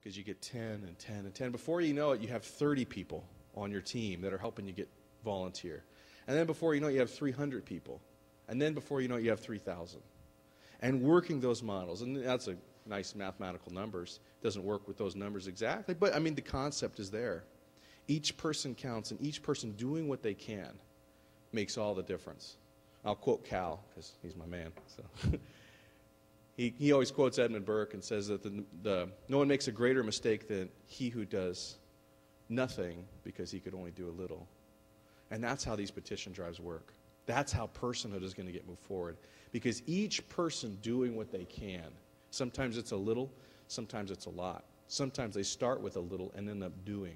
because you get 10 and 10 and 10. Before you know it, you have 30 people on your team that are helping you get volunteer. And then before you know it, you have 300 people. And then before you know it, you have 3,000. And working those models, and that's a nice mathematical numbers. It doesn't work with those numbers exactly, but I mean the concept is there. Each person counts, and each person doing what they can makes all the difference. I'll quote Cal, because he's my man. So he always quotes Edmund Burke and says that no one makes a greater mistake than he who does nothing because he could only do a little. And that's how these petition drives work. That's how personhood is going to get moved forward. Because each person doing what they can, sometimes it's a little, sometimes it's a lot. Sometimes they start with a little and end up doing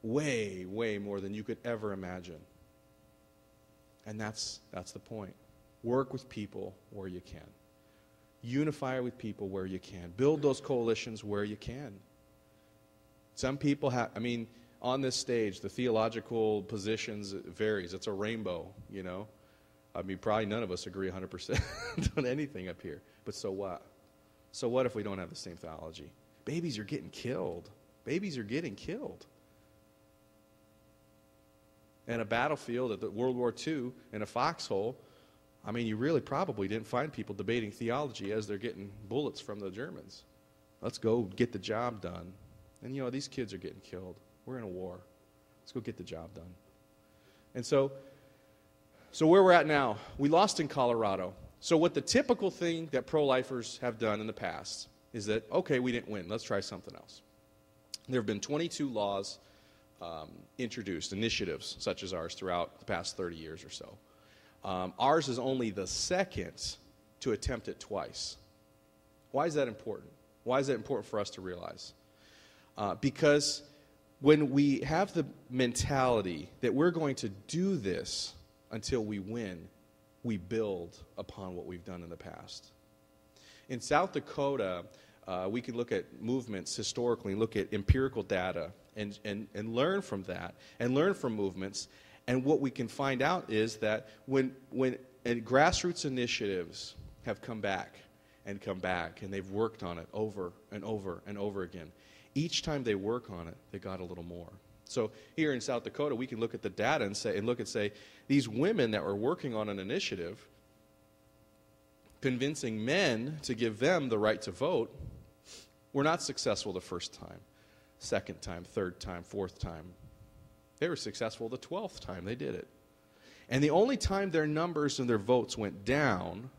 way, way more than you could ever imagine. And that's the point. Work with people where you can. Unify with people where you can. Build those coalitions where you can. Some people have, on this stage, the theological positions varies. It's a rainbow, you know. Probably none of us agree 100% on anything up here. But so what? So what if we don't have the same theology? Babies are getting killed. Babies are getting killed. In a battlefield at World War II, in a foxhole, you really probably didn't find people debating theology as they're getting bullets from the Germans. Let's go get the job done. And, these kids are getting killed. We're in a war. Let's go get the job done. And so where we're at now, we lost in Colorado. So what the typical thing that pro-lifers have done in the past is that, okay, we didn't win. Let's try something else. There have been 22 laws introduced, initiatives such as ours throughout the past 30 years or so. Ours is only the second to attempt it twice. Why is that important? Why is that important for us to realize? Because when we have the mentality that we're going to do this until we win, we build upon what we've done in the past. In South Dakota, we can look at movements historically, look at empirical data, and learn from that, and learn from movements. And what we can find out is that when grassroots initiatives have come back, and they've worked on it over and over and over again, each time they work on it, they got a little more. So here in South Dakota, we can look at the data and say, these women that were working on an initiative, convincing men to give them the right to vote, were not successful the first time, second time, third time, fourth time. They were successful the 12th time they did it. And the only time their numbers and their votes went down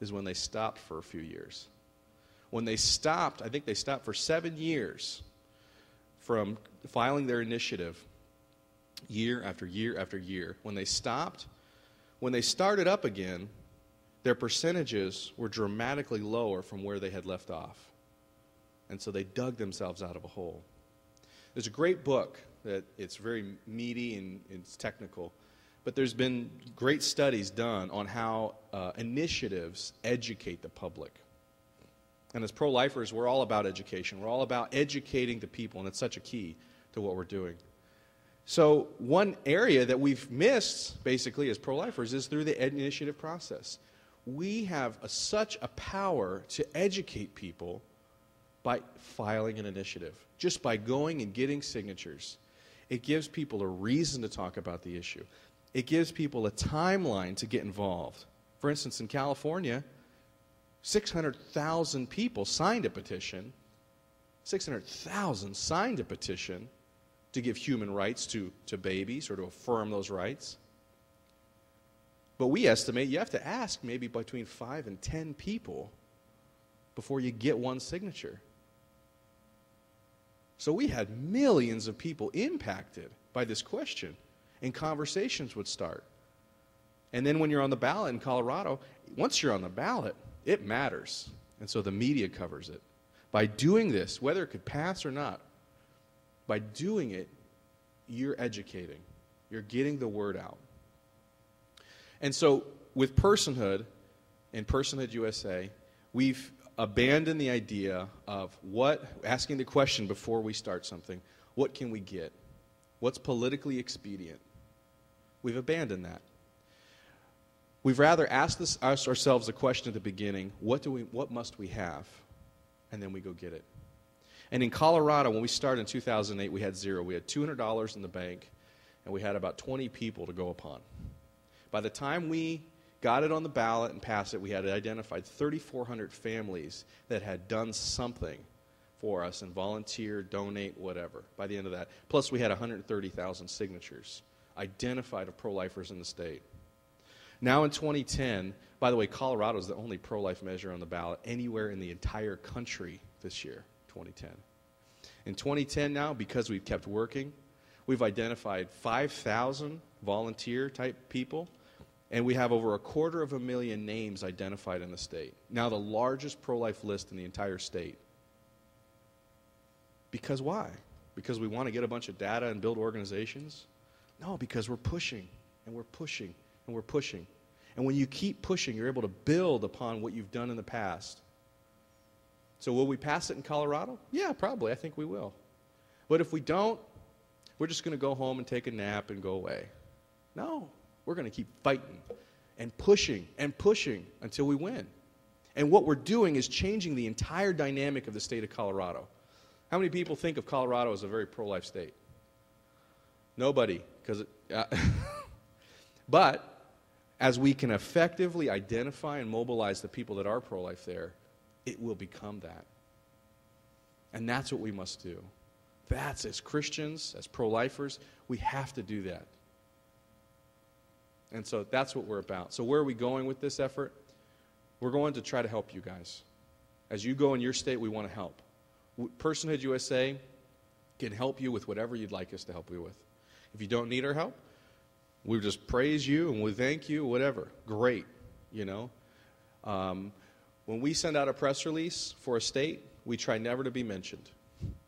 is when they stopped for a few years. When they stopped, I think they stopped for 7 years from filing their initiative year after year after year. When they stopped, when they started up again, their percentages were dramatically lower from where they had left off. And so they dug themselves out of a hole. There's a great book that it's very meaty and it's technical, but there's been great studies done on how initiatives educate the public. And as pro-lifers, we're all about education. We're all about educating the people, and it's such a key to what we're doing. So one area that we've missed, basically, as pro-lifers is through the initiative process. We have such a power to educate people by filing an initiative, just by going and getting signatures. It gives people a reason to talk about the issue. It gives people a timeline to get involved. For instance, in California, 600,000 people signed a petition. 600,000 signed a petition to give human rights to babies or to affirm those rights. But we estimate you have to ask maybe between 5 and 10 people before you get one signature. So we had millions of people impacted by this question, and conversations would start. And then when you're on the ballot in Colorado, once you're on the ballot, it matters. And so the media covers it. By doing this, whether it could pass or not, by doing it, you're educating. You're getting the word out. And so with Personhood and Personhood USA, we've abandoned the idea of asking the question before we start something, what can we get? What's politically expedient? We've abandoned that. We've rather ask ourselves the question at the beginning, what must we have? And then we go get it. And in Colorado, when we started in 2008, we had zero. We had $200 in the bank, and we had about 20 people to go upon. By the time we got it on the ballot and passed it, we had identified 3,400 families that had done something for us and volunteer, donate, whatever, by the end of that. Plus, we had 130,000 signatures identified of pro-lifers in the state. Now in 2010, by the way, Colorado is the only pro-life measure on the ballot anywhere in the entire country this year, 2010. In 2010 now, because we've kept working, we've identified 5,000 volunteer-type people, and we have over 250,000 names identified in the state. Now the largest pro-life list in the entire state. Because why? Because we want to get a bunch of data and build organizations? No, because we're pushing, and we're pushing, and we're pushing. And when you keep pushing, you're able to build upon what you've done in the past. So will we pass it in Colorado? Yeah, probably. I think we will. But if we don't, we're just going to go home and take a nap and go away. No, we're going to keep fighting and pushing until we win. And what we're doing is changing the entire dynamic of the state of Colorado. How many people think of Colorado as a very pro-life state? Nobody. But as we can effectively identify and mobilize the people that are pro-life there, it will become that. And that's what we must do. That's, as Christians, as pro-lifers, we have to do that. And so that's what we're about. So where are we going with this effort? We're going to try to help you guys. As you go in your state, we want to help. Personhood USA can help you with whatever you'd like us to help you with. If you don't need our help, we just praise you and we thank you, whatever. Great, you know. When we send out a press release for a state, we try never to be mentioned.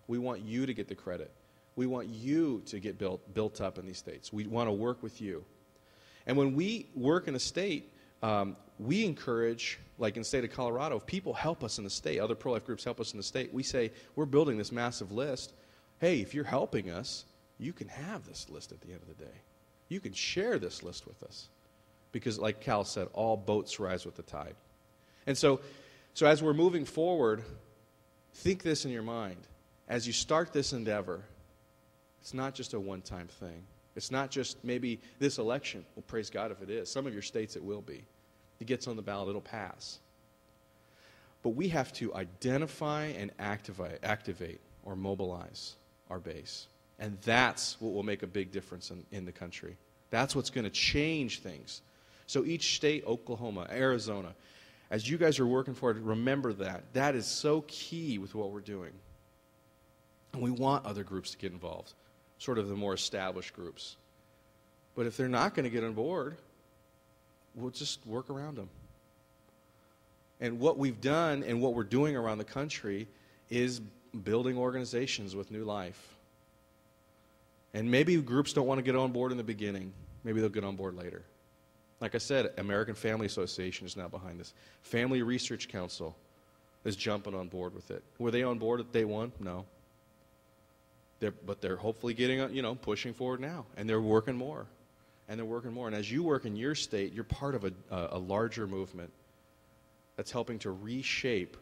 We want you to get the credit. We want you to get built up in these states. We want to work with you. And when we work in a state, we encourage, like in the state of Colorado, if people help us in the state, other pro-life groups help us in the state, we say, we're building this massive list. Hey, if you're helping us, you can have this list at the end of the day. You can share this list with us. Because like Cal said, all boats rise with the tide. And so as we're moving forward, think this in your mind. As you start this endeavor, it's not just a one-time thing. It's not just maybe this election. Well, praise God if it is. Some of your states it will be. It gets on the ballot, it'll pass. But we have to identify and activate or mobilize our base. And that's what will make a big difference in the country. That's what's going to change things. So each state, Oklahoma, Arizona, as you guys are working for it, remember that. That is so key with what we're doing. And we want other groups to get involved, sort of the more established groups. But if they're not going to get on board, we'll just work around them. And what we've done and what we're doing around the country is building organizations with new life. And maybe groups don't want to get on board in the beginning. Maybe they'll get on board later. Like I said, American Family Association is now behind this. Family Research Council is jumping on board with it. Were they on board at day one? No. But they're hopefully getting, pushing forward now. And they're working more. And as you work in your state, you're part of a larger movement that's helping to reshape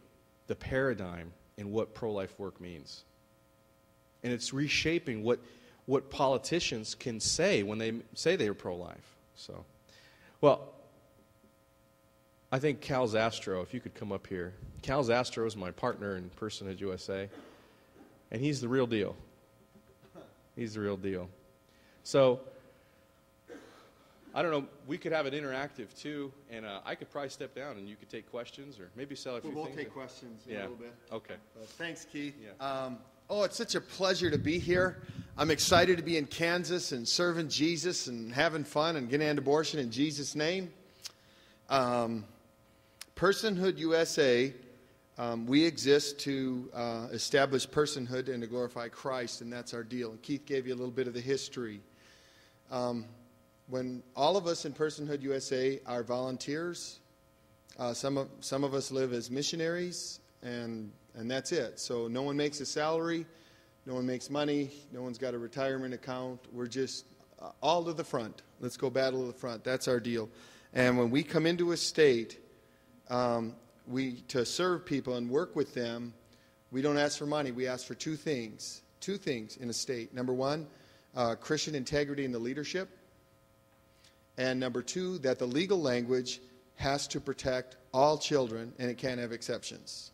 the paradigm in what pro-life work means. And it's reshaping what politicians can say when they say they're pro-life. So, well, I think Cal Zastrow, if you could come up here. Cal Zastrow is my partner in Personhood USA, and he's the real deal. He's the real deal. So, I don't know, we could have it interactive too, and I could probably step down and you could take questions or maybe sell a few things. We'll take questions in a little bit. Okay. Thanks, Keith. Yeah. It's such a pleasure to be here. I'm excited to be in Kansas and serving Jesus and having fun and getting an abortion in Jesus' name. Personhood USA, we exist to establish personhood and to glorify Christ, and that's our deal. And Keith gave you a little bit of the history. When all of us in Personhood USA are volunteers, some of us live as missionaries, and that's it. So no one makes a salary, no one makes money, no one's got a retirement account. We're just all to the front. Let's go battle to the front. That's our deal. And when we come into a state, to serve people and work with them, We don't ask for money. We ask for two things in a state. Number one, Christian integrity in the leadership. And number two, that the legal language has to protect all children, and it can't have exceptions.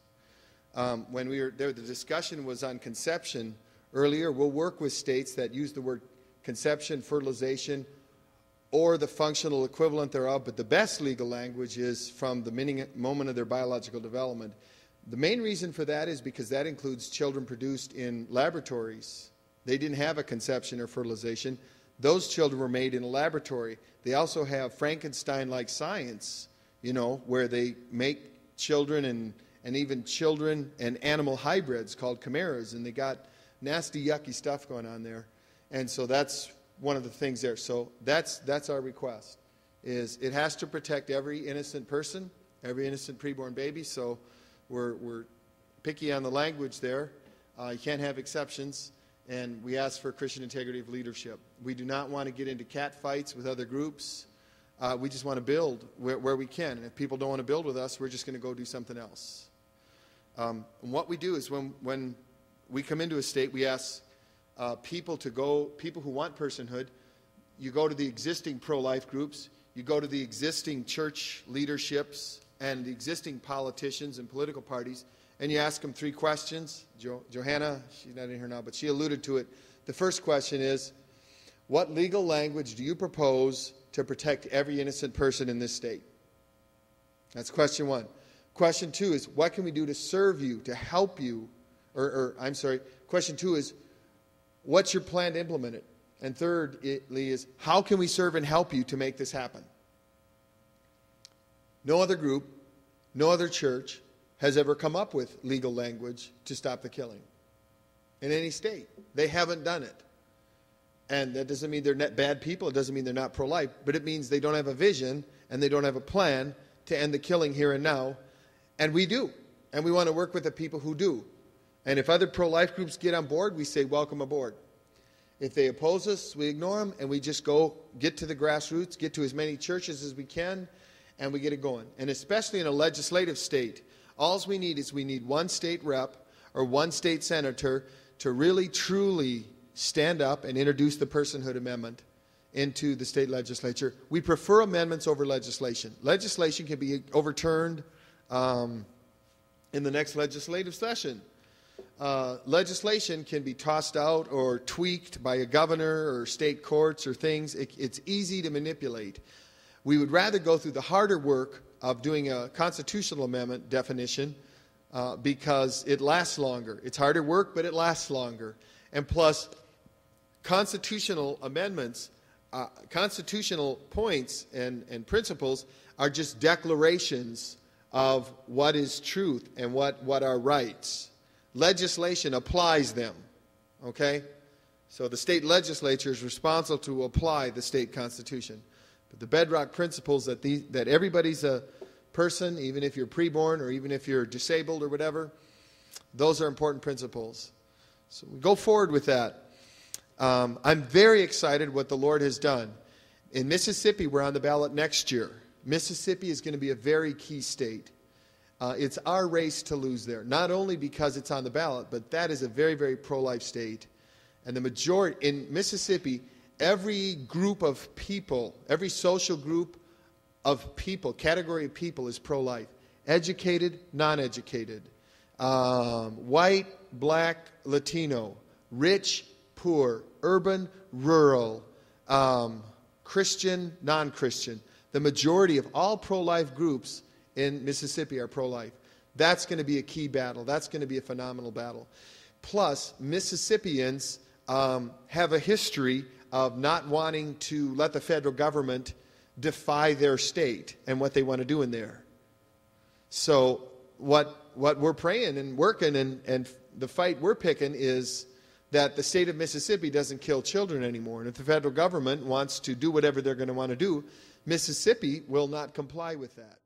When we were there, the discussion was on conception earlier. We'll work with states that use the word conception, fertilization, or the functional equivalent thereof, but the best legal language is from the moment of their biological development. The main reason for that is because that includes children produced in laboratories. They didn't have a conception or fertilization. Those children were made in a laboratory. They also have Frankenstein-like science, where they make children and even children and animal hybrids called chimeras, and they got nasty, yucky stuff going on there. And so that's one of the things there. So that's our request, is it has to protect every innocent person, every innocent preborn baby. So we're picky on the language there. You can't have exceptions. And we ask for Christian integrity of leadership. We do not want to get into cat fights with other groups. We just want to build where we can. And if people don't want to build with us, we're just going to go do something else. And what we do is when we come into a state, we ask people who want personhood, you go to the existing pro-life groups, you go to the existing church leaderships and the existing politicians and political parties, and you ask them three questions. Johanna, she's not in here now, but she alluded to it. The first question is, what legal language do you propose to protect every innocent person in this state? That's question one. Question two is, what can we do to serve you, to help you? Question two is, what's your plan to implement it? And thirdly is, how can we serve and help you to make this happen? No other group, no other church has ever come up with legal language to stop the killing in any state. They haven't done it. And that doesn't mean they're not bad people. It doesn't mean they're not pro-life. But it means they don't have a vision and they don't have a plan to end the killing here and now. And we do. And we want to work with the people who do. And if other pro-life groups get on board, we say, welcome aboard. If they oppose us, we ignore them, and we just get to the grassroots, get to as many churches as we can, and we get it going. And especially in a legislative state, all we need one state rep or one state senator to really, truly stand up and introduce the Personhood Amendment into the state legislature. We prefer amendments over legislation. Legislation can be overturned in the next legislative session. Legislation can be tossed out or tweaked by a governor or state courts or things. It's easy to manipulate. We would rather go through the harder work of doing a constitutional amendment definition because it lasts longer. It's harder work, but it lasts longer. And plus, constitutional amendments, constitutional points and principles are just declarations of what is truth and what are rights. Legislation applies them, okay? So the state legislature is responsible to apply the state constitution. But the bedrock principles that everybody's a person, even if you're preborn or even if you're disabled or whatever, those are important principles. So we go forward with that. I'm very excited what the Lord has done. In Mississippi, we're on the ballot next year. Mississippi is going to be a very key state. It's our race to lose there, not only because it's on the ballot, but that is a very, very pro-life state. And the majority, in Mississippi, every group of people, every social group of people, category of people is pro-life. Educated, non-educated, white, black, Latino, rich, poor, urban, rural, Christian, non-Christian. The majority of all pro-life groups in Mississippi are pro-life. That's going to be a key battle. That's going to be a phenomenal battle. Plus, Mississippians have a history of not wanting to let the federal government defy their state and what they want to do in there. So what we're praying and working and the fight we're picking is that the state of Mississippi doesn't kill children anymore. And if the federal government wants to do whatever they're going to want to do, Mississippi will not comply with that.